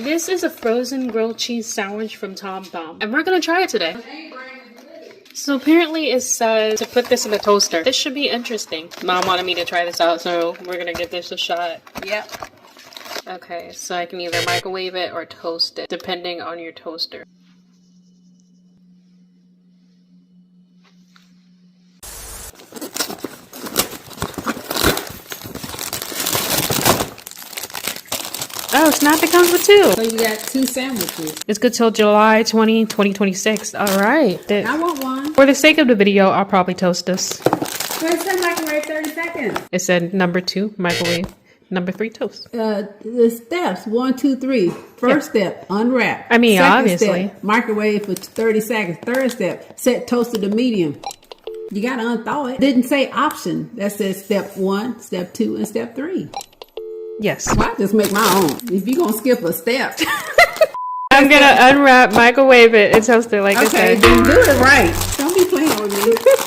This is a frozen grilled cheese sandwich from Tom Thumb, and we're gonna try it today. So apparently it says to put this in the toaster. This should be interesting. Mom wanted me to try this out, so we're gonna give this a shot. Yep. Okay, so I can either microwave it or toast it, depending on your toaster. Oh, snap, it comes with two. So you got 2 sandwiches. It's good till July 2026. All right. I want one. For the sake of the video, I'll probably toast this. Well, it said microwave 30 seconds. It said number 2, microwave. Number 3, toast. The steps, 1, 2, 3. First step, unwrap. I mean, Second obviously. Step, microwave for 30 seconds. Third step, set toaster to medium. You gotta unthaw it. Didn't say option. That says step 1, step 2, and step 3. Yes. Well, I just make my own. If you're gonna skip a step. I'm gonna unwrap, microwave it, and toast it like I Okay, said. then do it right. Don't be playing with me.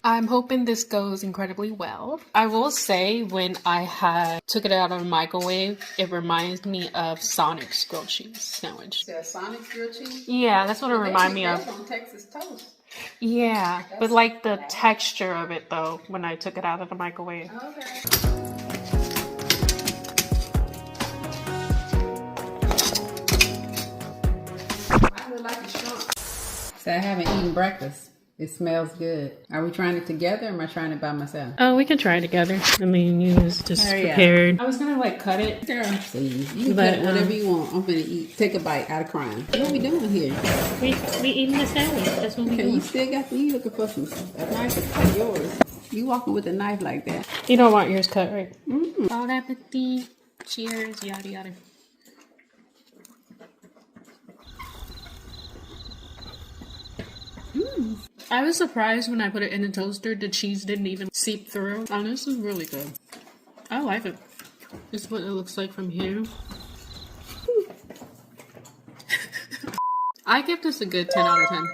I'm hoping this goes incredibly well. I will say when I took it out of the microwave, it reminds me of Sonic's grilled cheese sandwich. Is Sonic's grilled cheese? Yeah, that's what it reminds me of. On Texas toast. Yeah, but like the texture of it though, when I took it out of the microwave. Okay. I would like a shrunk. So I haven't eaten breakfast. It smells good. Are we trying it together or am I trying it by myself? Oh, we can try it together. I mean, you just prepared. I was gonna like cut it. Girl, please. You can cut whatever you want. I'm gonna eat. Take a bite out of crime. What are we doing here? We eating the sandwich. That's what we Okay, doing. you still got you looking for some a knife to cut yours. You walking with a knife like that. You don't want yours cut, right? Mm-mm. Bon appetit. Cheers, yada yada. I was surprised when I put it in the toaster, the cheese didn't even seep through. Oh, this is really good. I like it. This is what it looks like from here. I give this a good 10 out of 10.